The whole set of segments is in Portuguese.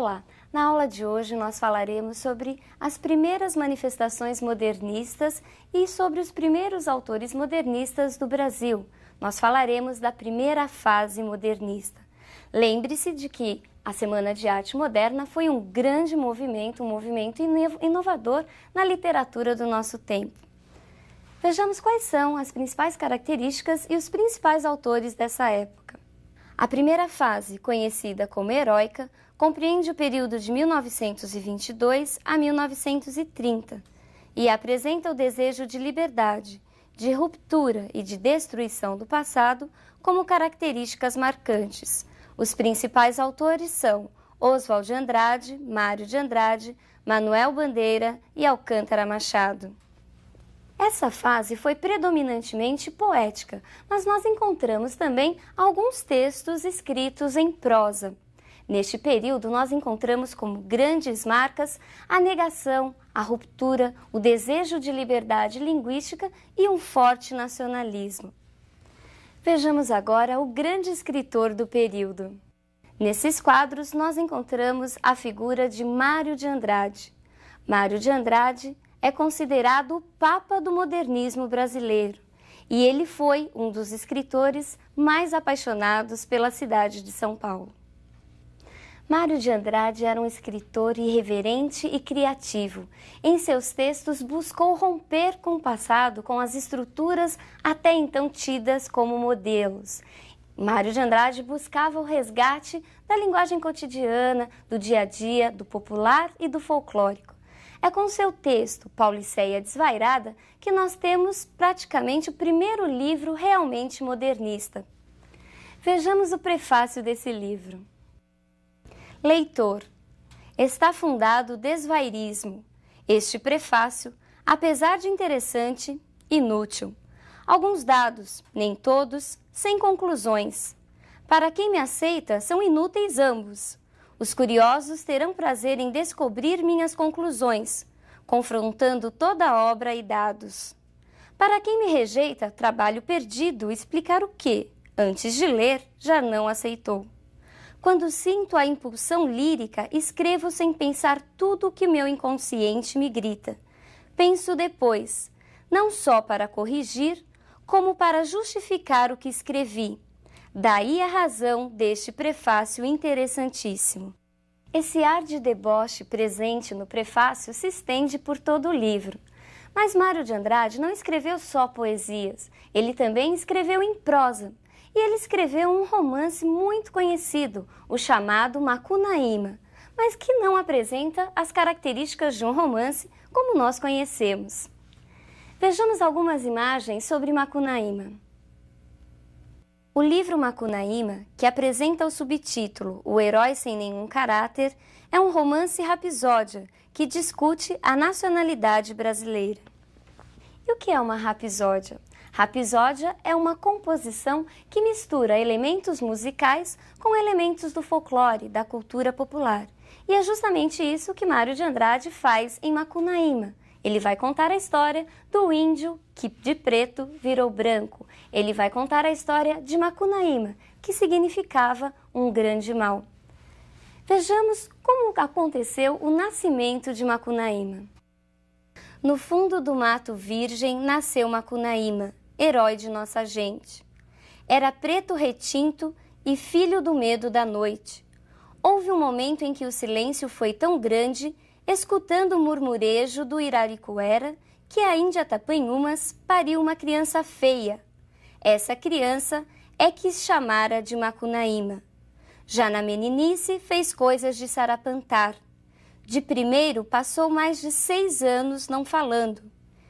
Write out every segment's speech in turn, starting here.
Olá! Na aula de hoje nós falaremos sobre as primeiras manifestações modernistas e sobre os primeiros autores modernistas do Brasil. Nós falaremos da primeira fase modernista. Lembre-se de que a Semana de Arte Moderna foi um grande movimento, um movimento inovador na literatura do nosso tempo. Vejamos quais são as principais características e os principais autores dessa época. A primeira fase, conhecida como heróica, compreende o período de 1922 a 1930 e apresenta o desejo de liberdade, de ruptura e de destruição do passado como características marcantes. Os principais autores são Oswald de Andrade, Mário de Andrade, Manuel Bandeira e Alcântara Machado. Essa fase foi predominantemente poética, mas nós encontramos também alguns textos escritos em prosa. Neste período, nós encontramos como grandes marcas a negação, a ruptura, o desejo de liberdade linguística e um forte nacionalismo. Vejamos agora o grande escritor do período. Nesses quadros, nós encontramos a figura de Mário de Andrade. Mário de Andrade é considerado o Papa do modernismo brasileiro e ele foi um dos escritores mais apaixonados pela cidade de São Paulo. Mário de Andrade era um escritor irreverente e criativo. Em seus textos buscou romper com o passado, com as estruturas até então tidas como modelos. Mário de Andrade buscava o resgate da linguagem cotidiana, do dia a dia, do popular e do folclórico. É com seu texto, Pauliceia Desvairada, que nós temos praticamente o primeiro livro realmente modernista. Vejamos o prefácio desse livro. Leitor, está fundado o desvairismo. Este prefácio, apesar de interessante, inútil. Alguns dados, nem todos, sem conclusões. Para quem me aceita, são inúteis ambos. Os curiosos terão prazer em descobrir minhas conclusões, confrontando toda a obra e dados. Para quem me rejeita, trabalho perdido explicar o que, antes de ler, já não aceitou. Quando sinto a impulsão lírica, escrevo sem pensar tudo o que meu inconsciente me grita. Penso depois, não só para corrigir, como para justificar o que escrevi. Daí a razão deste prefácio interessantíssimo. Esse ar de deboche presente no prefácio se estende por todo o livro. Mas Mário de Andrade não escreveu só poesias, ele também escreveu em prosa. E ele escreveu um romance muito conhecido, o chamado Macunaíma, mas que não apresenta as características de um romance como nós conhecemos. Vejamos algumas imagens sobre Macunaíma. O livro Macunaíma, que apresenta o subtítulo O Herói Sem Nenhum Caráter, é um romance rapsódia que discute a nacionalidade brasileira. E o que é uma rapsódia? Rapsódia é uma composição que mistura elementos musicais com elementos do folclore, da cultura popular. E é justamente isso que Mário de Andrade faz em Macunaíma. Ele vai contar a história do índio que de preto virou branco. Ele vai contar a história de Macunaíma, que significava um grande mal. Vejamos como aconteceu o nascimento de Macunaíma. No fundo do mato virgem nasceu Macunaíma, herói de nossa gente. Era preto retinto e filho do medo da noite. Houve um momento em que o silêncio foi tão grande, escutando o murmurejo do Iraricuera, que a Índia Tapanhumas pariu uma criança feia. Essa criança é que chamara de Macunaíma. Já na meninice fez coisas de sarapantar. De primeiro passou mais de 6 anos não falando.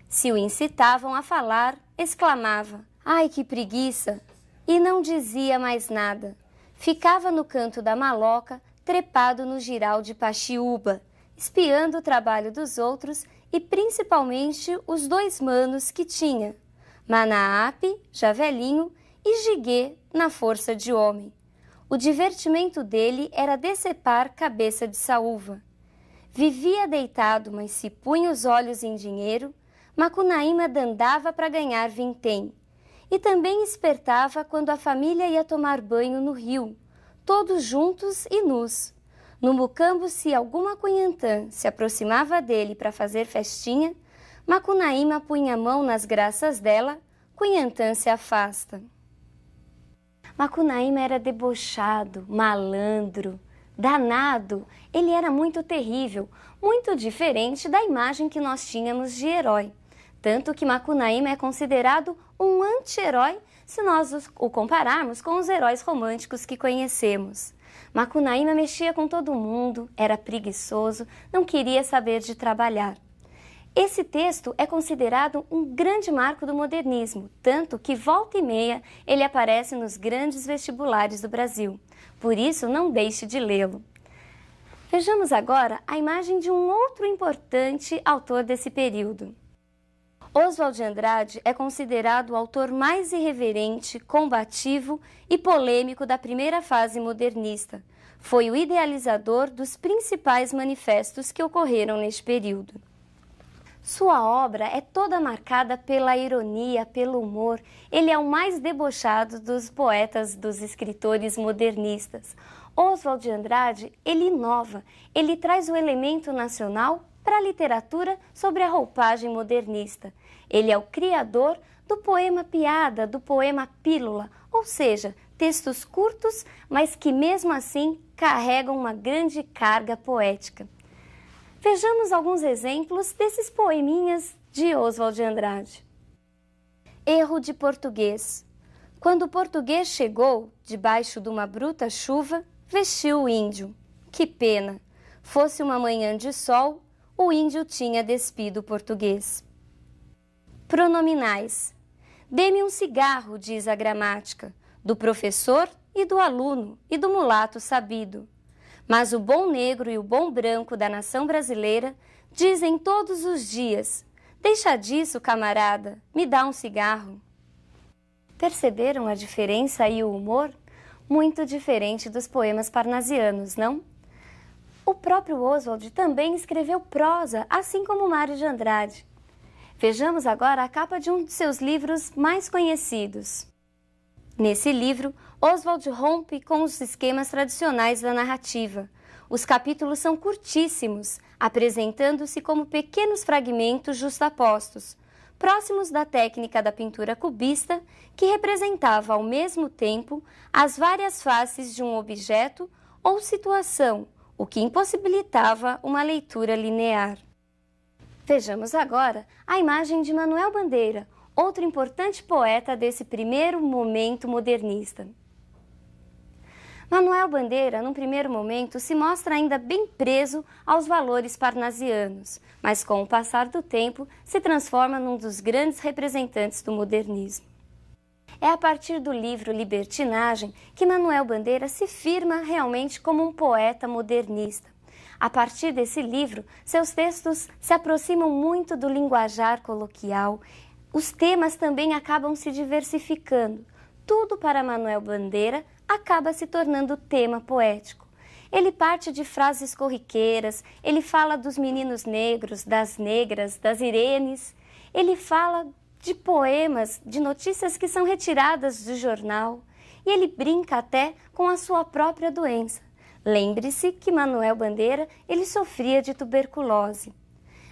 Se o incitavam a falar, exclamava, ai que preguiça! E não dizia mais nada. Ficava no canto da maloca, trepado no jiral de Paxiúba, espiando o trabalho dos outros e principalmente os 2 manos que tinha, Manaape, já velhinho, e Jiguê, na força de homem. O divertimento dele era decepar cabeça de saúva. Vivia deitado, mas se punha os olhos em dinheiro, Macunaíma dandava para ganhar vintém. E também espertava quando a família ia tomar banho no rio, todos juntos e nus. No mucambo, se alguma Cunhantã se aproximava dele para fazer festinha, Macunaíma punha a mão nas graças dela, Cunhantã se afasta. Macunaíma era debochado, malandro, danado. Ele era muito terrível, muito diferente da imagem que nós tínhamos de herói. Tanto que Macunaíma é considerado um anti-herói se nós o compararmos com os heróis românticos que conhecemos. Macunaíma mexia com todo mundo, era preguiçoso, não queria saber de trabalhar. Esse texto é considerado um grande marco do modernismo, tanto que volta e meia ele aparece nos grandes vestibulares do Brasil. Por isso, não deixe de lê-lo. Vejamos agora a imagem de um outro importante autor desse período. Oswald de Andrade é considerado o autor mais irreverente, combativo e polêmico da primeira fase modernista. Foi o idealizador dos principais manifestos que ocorreram neste período. Sua obra é toda marcada pela ironia, pelo humor. Ele é o mais debochado dos poetas, dos escritores modernistas. Oswald de Andrade, ele inova, ele traz o elemento nacional para a literatura sobre a roupagem modernista. Ele é o criador do poema piada, do poema pílula, ou seja, textos curtos, mas que mesmo assim carregam uma grande carga poética. Vejamos alguns exemplos desses poeminhas de Oswald de Andrade. Erro de português. Quando o português chegou, debaixo de uma bruta chuva, vestiu o índio. Que pena! Fosse uma manhã de sol, o índio tinha despido o português. Pronominais. Dê-me um cigarro, diz a gramática, do professor e do aluno e do mulato sabido. Mas o bom negro e o bom branco da nação brasileira dizem todos os dias: deixa disso, camarada, me dá um cigarro. Perceberam a diferença e o humor? Muito diferente dos poemas parnasianos, não? O próprio Oswald também escreveu prosa, assim como Mário de Andrade. Vejamos agora a capa de um de seus livros mais conhecidos. Nesse livro, Oswald rompe com os esquemas tradicionais da narrativa. Os capítulos são curtíssimos, apresentando-se como pequenos fragmentos justapostos, próximos da técnica da pintura cubista, que representava ao mesmo tempo as várias faces de um objeto ou situação, o que impossibilitava uma leitura linear. Vejamos agora a imagem de Manuel Bandeira, outro importante poeta desse primeiro momento modernista. Manuel Bandeira, num primeiro momento, se mostra ainda bem preso aos valores parnasianos, mas com o passar do tempo se transforma num dos grandes representantes do modernismo. É a partir do livro Libertinagem que Manuel Bandeira se firma realmente como um poeta modernista. A partir desse livro, seus textos se aproximam muito do linguajar coloquial. Os temas também acabam se diversificando. Tudo para Manuel Bandeira acaba se tornando tema poético. Ele parte de frases corriqueiras, ele fala dos meninos negros, das negras, das irenes. Ele fala de poemas, de notícias que são retiradas do jornal. E ele brinca até com a sua própria doença. Lembre-se que Manuel Bandeira, ele sofria de tuberculose.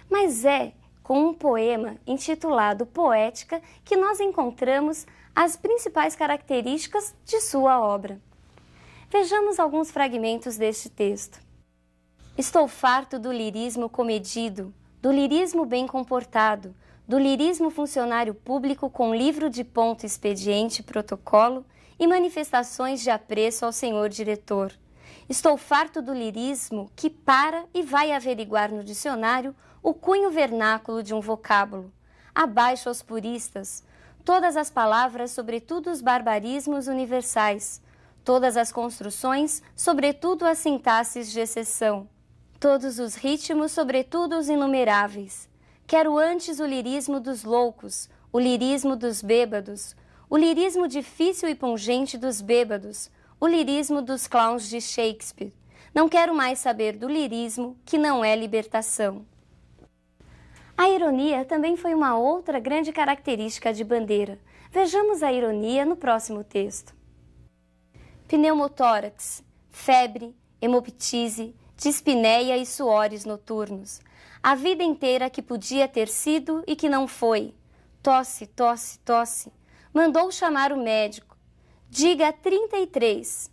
Mas é com um poema intitulado Poética que nós encontramos as principais características de sua obra. Vejamos alguns fragmentos deste texto. Estou farto do lirismo comedido, do lirismo bem comportado, do lirismo funcionário público com livro de ponto expediente protocolo e manifestações de apreço ao senhor diretor. Estou farto do lirismo que para e vai averiguar no dicionário o cunho vernáculo de um vocábulo. Abaixo aos puristas, todas as palavras, sobretudo os barbarismos universais, todas as construções, sobretudo as sintaxes de exceção, todos os ritmos, sobretudo os inumeráveis. Quero antes o lirismo dos loucos, o lirismo dos bêbados, o lirismo difícil e pungente dos bêbados, o lirismo dos clowns de Shakespeare. Não quero mais saber do lirismo, que não é libertação. A ironia também foi uma outra grande característica de Bandeira. Vejamos a ironia no próximo texto. Pneumotórax, febre, hemoptise, dispneia e suores noturnos. A vida inteira que podia ter sido e que não foi. Tosse, tosse, tosse. Mandou chamar o médico. Diga 33,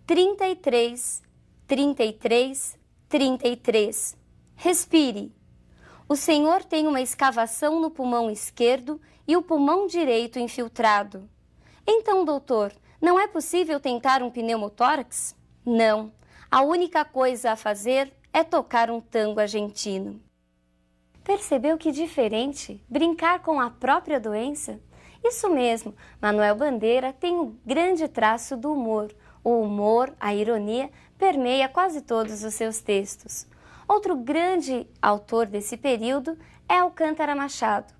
33, 33, 33. Respire. O senhor tem uma escavação no pulmão esquerdo e o pulmão direito infiltrado. Então, doutor, não é possível tentar um pneumotórax? Não. A única coisa a fazer é tocar um tango argentino. Percebeu que diferente? Brincar com a própria doença? Isso mesmo, Manuel Bandeira tem um grande traço do humor. O humor, a ironia, permeia quase todos os seus textos. Outro grande autor desse período é Alcântara Machado.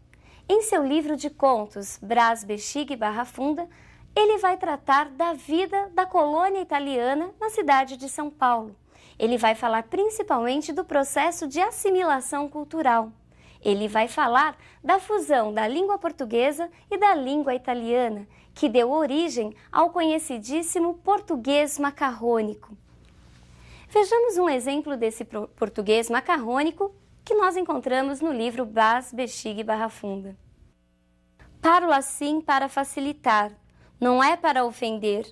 Em seu livro de contos, Brás, Bexiga e Barra Funda, ele vai tratar da vida da colônia italiana na cidade de São Paulo. Ele vai falar principalmente do processo de assimilação cultural. Ele vai falar da fusão da língua portuguesa e da língua italiana, que deu origem ao conhecidíssimo português macarrônico. Vejamos um exemplo desse português macarrônico que nós encontramos no livro Brás, Bexiga e Barra Funda. Paro assim para facilitar, não é para ofender.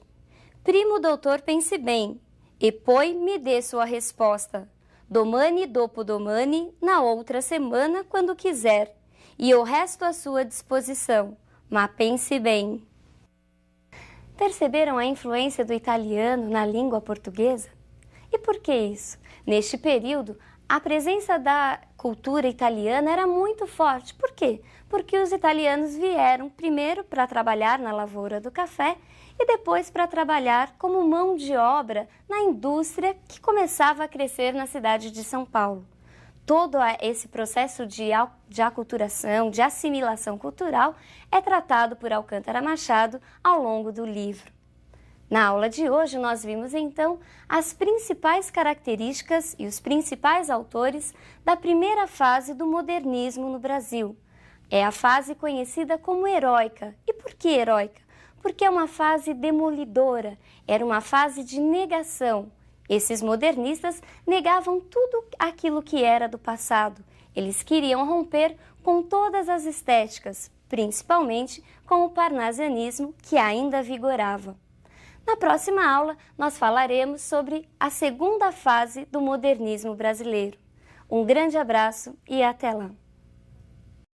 Primo doutor, pense bem, e poi me dê sua resposta. Domani dopo domani, na outra semana, quando quiser, e o resto à sua disposição, mas pense bem. Perceberam a influência do italiano na língua portuguesa? E por que isso? Neste período, a presença da cultura italiana era muito forte. Por quê? Porque os italianos vieram primeiro para trabalhar na lavoura do café e depois para trabalhar como mão de obra na indústria que começava a crescer na cidade de São Paulo. Todo esse processo de aculturação, de assimilação cultural é tratado por Alcântara Machado ao longo do livro. Na aula de hoje, nós vimos então as principais características e os principais autores da primeira fase do modernismo no Brasil. É a fase conhecida como heróica. E por que heróica? Porque é uma fase demolidora, era uma fase de negação. Esses modernistas negavam tudo aquilo que era do passado. Eles queriam romper com todas as estéticas, principalmente com o parnasianismo que ainda vigorava. Na próxima aula, nós falaremos sobre a segunda fase do modernismo brasileiro. Um grande abraço e até lá!